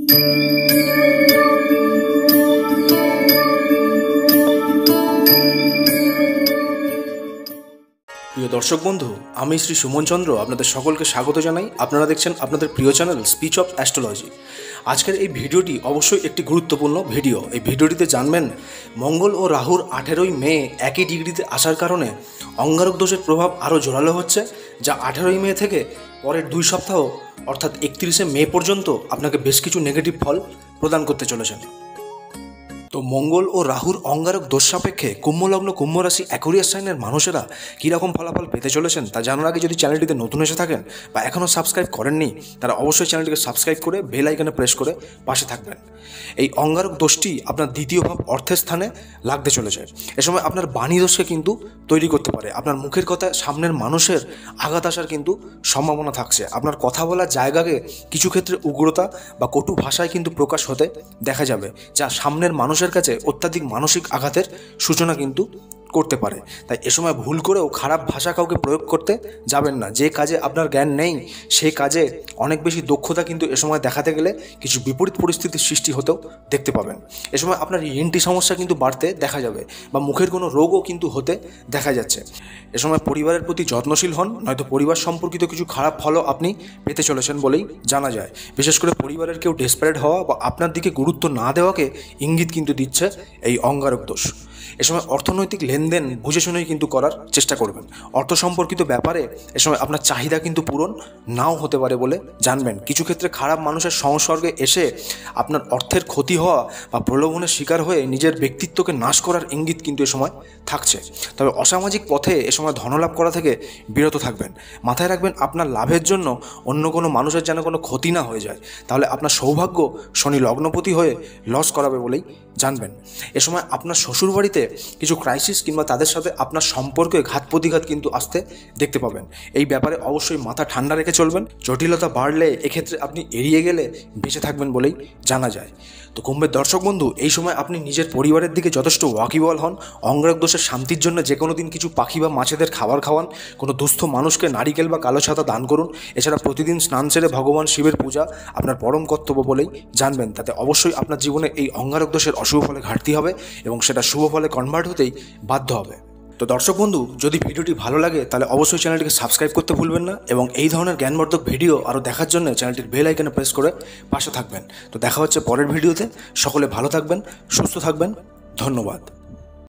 প্রিয় দর্শক বন্ধু, আমি শ্রী সুমন চন্দ্র আপনাদের সকলকে স্বাগত জানাই। আপনারা দেখছেন আপনাদের প্রিয় চ্যানেল স্পিচ অফ অ্যাস্ট্রোলজি। আজকের এই ভিডিওটি অবশ্যই একটি গুরুত্বপূর্ণ ভিডিও। এই ভিডিওটিতে জানবেন মঙ্গল ও রাহুর 18ই মে একই ডিগ্রিতে আসার কারণে অঙ্গারক দোষের প্রভাব আরও জোরালো হচ্ছে, যা 18ই মে থেকে পরের 2 সপ্তাহ অর্থাৎ 31শে মে পর্যন্ত আপনাকে বেশ কিছু নেগেটিভ ফল প্রদান করতে চলেছেন। তো মঙ্গল ও রাহুর অঙ্গারক দোষ সাপেক্ষে কুম্ভলগ্ন কুম্ভ রাশি অ্যাকুয়ারিয়াস সাইনের মানুষেরা কীরকম ফলাফল পেতে চলেছেন তা জানার আগে যদি চ্যানেলটিতে নতুন এসে থাকেন বা এখনও সাবস্ক্রাইব করেননি, তারা অবশ্যই চ্যানেলটিকে সাবস্ক্রাইব করে বেল আইকনে প্রেস করে পাশে থাকবেন। এই অঙ্গারক দোষটি আপনার দ্বিতীয় ভাব অর্থের স্থানে লাগতে চলেছে। এ সময় আপনার বাণী দোষকে কিন্তু তৈরি করতে পারে। আপনার মুখের কথা সামনের মানুষের আঘাত আসার কিন্তু সম্ভাবনা থাকছে। আপনার কথা বলার জায়গাকে কিছু ক্ষেত্রে উগ্রতা বা কটু ভাষায় কিন্তু প্রকাশ হতে দেখা যাবে, যা সামনের মানুষের কাছে অত্যাধিক মানসিক আঘাতের সূচনা কিন্তু করতে পারে। তাই এ সময় ভুল করেও খারাপ ভাষা কাউকে প্রয়োগ করতে যাবেন না। যে কাজে আপনার জ্ঞান নেই সেই কাজে অনেক বেশি দক্ষতা কিন্তু এ সময় দেখাতে গেলে কিছু বিপরীত পরিস্থিতির সৃষ্টি হতেও দেখতে পাবেন। এ সময় আপনার ইএনটি সমস্যা কিন্তু বাড়তে দেখা যাবে বা মুখের কোনো রোগও কিন্তু হতে দেখা যাচ্ছে। এ সময় পরিবারের প্রতি যত্নশীল হন, নয়তো পরিবার সম্পর্কিত কিছু খারাপ ফলও আপনি পেতে চলেছেন বলেই জানা যায়। বিশেষ করে পরিবারের কেউ ডেসপারেট হওয়া বা আপনার দিকে গুরুত্ব না দেওয়াকে ইঙ্গিত কিন্তু দিচ্ছে এই অঙ্গারক দোষ। এ সময় অর্থনৈতিক লেনদেন বুঝে শুনেই কিন্তু করার চেষ্টা করবেন। অর্থ সম্পর্কিত ব্যাপারে এ সময় আপনার চাহিদা কিন্তু পূরণ নাও হতে পারে বলে জানবেন। কিছু ক্ষেত্রে খারাপ মানুষের সংসর্গে এসে আপনার অর্থের ক্ষতি হওয়া বা প্রলোভনের শিকার হয়ে নিজের ব্যক্তিত্বকে নাশ করার ইঙ্গিত কিন্তু এ সময় থাকছে। তবে অসামাজিক পথে এ সময় ধনলাভ করা থেকে বিরত থাকবেন। মাথায় রাখবেন, আপনার লাভের জন্য অন্য কোনো মানুষের যেন কোনো ক্ষতি না হয়ে যায়, তাহলে আপনার সৌভাগ্য শনি লগ্নপতি হয়ে লস করাবে বলেই জানবেন। এ সময় আপনার শ্বশুরবাড়িতে কিছু ক্রাইসিস কিংবা তাদের সাথে আপনার সম্পর্কে ঘাত প্রতিঘাত কিন্তু আসতে দেখতে পাবেন। এই ব্যাপারে অবশ্যই মাথা ঠান্ডা রেখে চলবেন। জটিলতা বাড়লে এক্ষেত্রে আপনি এড়িয়ে গেলে বেঁচে থাকবেন বলেই জানা যায়। তো কুম্ভের দর্শক বন্ধু, এই সময় আপনি নিজের পরিবারের দিকে যথেষ্ট ওয়াকিবল হন। অঙ্গারক দোষের শান্তির জন্য যে কোনো দিন কিছু পাখি বা মাছেদের খাবার খাওয়ান, কোনো দুস্থ মানুষকে নারিকেল বা কালো ছাতা দান করুন। এছাড়া প্রতিদিন স্নান সেরে ভগবান শিবের পূজা আপনার পরম কর্তব্য বলেই জানবেন। তাতে অবশ্যই আপনার জীবনে এই অঙ্গারক দোষের অশুভ ফলে ঘাটতি হবে এবং সেটা শুভ ফলে কনভার্ট হতেই বাধ্য হবে। তো দর্শক বন্ধু, যদি ভিডিওটি ভালো লাগে তাহলে অবশ্যই চ্যানেলটিকে সাবস্ক্রাইব করতে ভুলবেন না এবং এই ধরনের জ্ঞানবর্ধক ভিডিও আরও দেখার জন্য চ্যানেলটির বেল আইকনে প্রেস করে পাশে থাকবেন। তো দেখা হচ্ছে পরের ভিডিওতে। সকলে ভালো থাকবেন, সুস্থ থাকবেন। ধন্যবাদ।